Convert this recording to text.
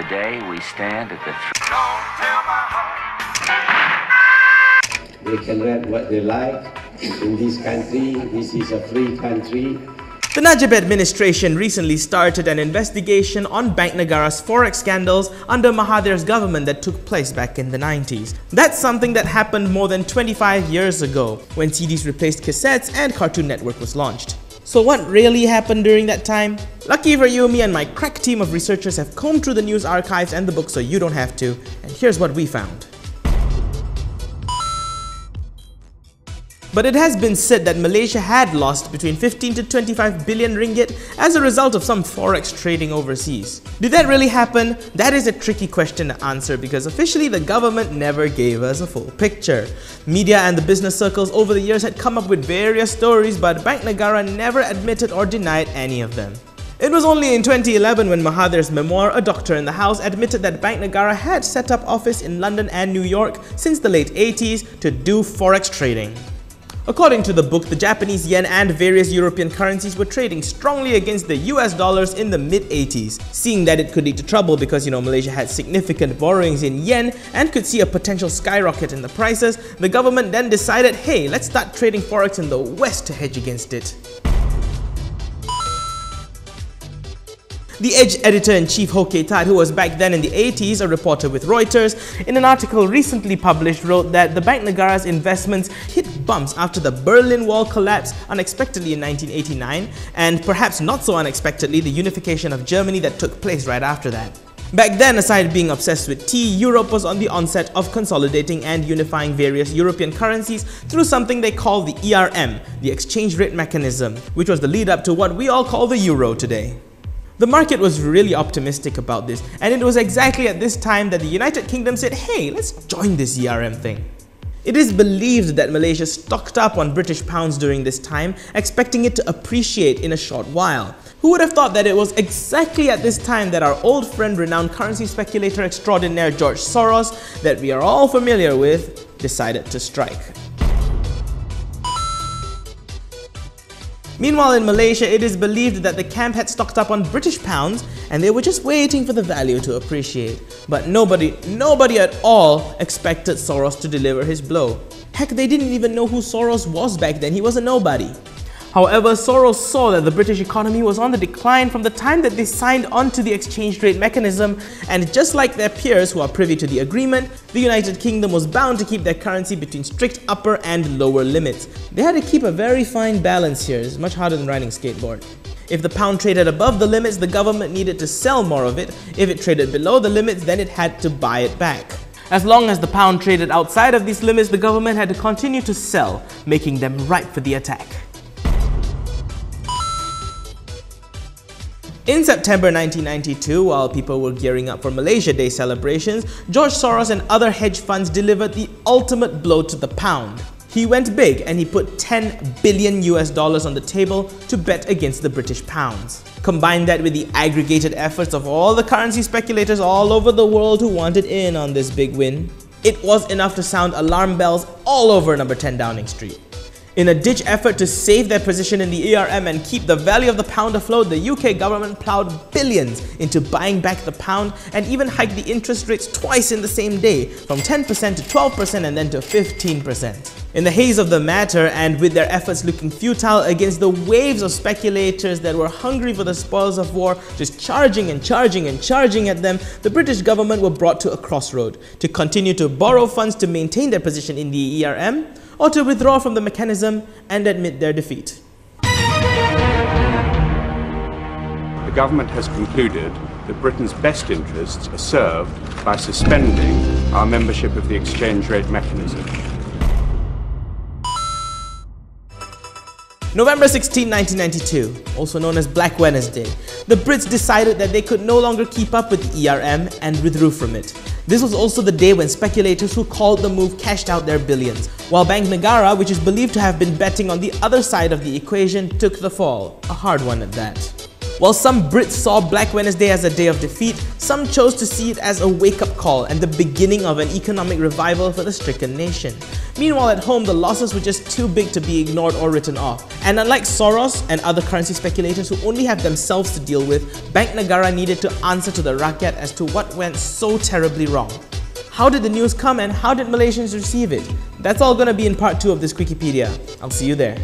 Today we stand at the They can read what they like in this country. This is a free country. The Najib administration recently started an investigation on Bank Negara's Forex scandals under Mahathir's government that took place back in the 90s. That's something that happened more than 25 years ago, when CDs replaced cassettes and Cartoon Network was launched. So what really happened during that time? Lucky for you, me and my crack team of researchers have combed through the news archives and the books so you don't have to, and here's what we found. But it has been said that Malaysia had lost between 15 to 25 billion ringgit as a result of some forex trading overseas. Did that really happen? That is a tricky question to answer because officially the government never gave us a full picture. Media and the business circles over the years had come up with various stories, but Bank Negara never admitted or denied any of them. It was only in 2011 when Mahathir's memoir, A Doctor in the House, admitted that Bank Negara had set up office in London and New York since the late 80s to do forex trading. According to the book, the Japanese yen and various European currencies were trading strongly against the US dollars in the mid-80s. Seeing that it could lead to trouble because Malaysia had significant borrowings in yen and could see a potential skyrocket in the prices, the government then decided, hey, let's start trading forex in the West to hedge against it. The Edge editor-in-chief Ho Kay Tat, who was back then in the 80s a reporter with Reuters, in an article recently published wrote that the Bank Negara's investments hit bumps after the Berlin Wall collapsed unexpectedly in 1989, and perhaps not so unexpectedly the unification of Germany that took place right after that. Back then, aside being obsessed with tea, Europe was on the onset of consolidating and unifying various European currencies through something they call the ERM, the exchange rate mechanism, which was the lead up to what we all call the euro today. The market was really optimistic about this, and it was exactly at this time that the United Kingdom said, hey, let's join this ERM thing. It is believed that Malaysia stocked up on British pounds during this time, expecting it to appreciate in a short while. Who would have thought that it was exactly at this time that our old friend, renowned currency speculator extraordinaire George Soros, that we are all familiar with, decided to strike. Meanwhile, in Malaysia, it is believed that the camp had stocked up on British pounds and they were just waiting for the value to appreciate. But nobody at all expected Soros to deliver his blow. Heck, they didn't even know who Soros was back then. He was a nobody. However, Soros saw that the British economy was on the decline from the time that they signed on to the exchange rate mechanism, and just like their peers who are privy to the agreement, the United Kingdom was bound to keep their currency between strict upper and lower limits. They had to keep a very fine balance here. It's much harder than riding a skateboard. If the pound traded above the limits, the government needed to sell more of it. If it traded below the limits, then it had to buy it back. As long as the pound traded outside of these limits, the government had to continue to sell, making them ripe for the attack. In September 1992, while people were gearing up for Malaysia Day celebrations, George Soros and other hedge funds delivered the ultimate blow to the pound. He went big and he put $10 billion on the table to bet against the British pounds. Combine that with the aggregated efforts of all the currency speculators all over the world who wanted in on this big win, it was enough to sound alarm bells all over number 10 Downing Street. In a ditch effort to save their position in the ERM and keep the value of the pound afloat, the UK government ploughed billions into buying back the pound and even hiked the interest rates twice in the same day, from 10% to 12% and then to 15%. In the haze of the matter, and with their efforts looking futile against the waves of speculators that were hungry for the spoils of war, just charging and charging and charging at them, the British government were brought to a crossroad to continue to borrow funds to maintain their position in the ERM, or to withdraw from the mechanism and admit their defeat. The government has concluded that Britain's best interests are served by suspending our membership of the exchange rate mechanism. November 16, 1992, also known as Black Wednesday, the Brits decided that they could no longer keep up with the ERM and withdrew from it. This was also the day when speculators who called the move cashed out their billions, while Bank Negara, which is believed to have been betting on the other side of the equation, took the fall, a hard one at that. While some Brits saw Black Wednesday as a day of defeat, some chose to see it as a wake-up call and the beginning of an economic revival for the stricken nation. Meanwhile, at home, the losses were just too big to be ignored or written off. And unlike Soros and other currency speculators who only have themselves to deal with, Bank Negara needed to answer to the rakyat as to what went so terribly wrong. How did the news come and how did Malaysians receive it? That's all gonna be in part 2 of this Quickiepedia. I'll see you there.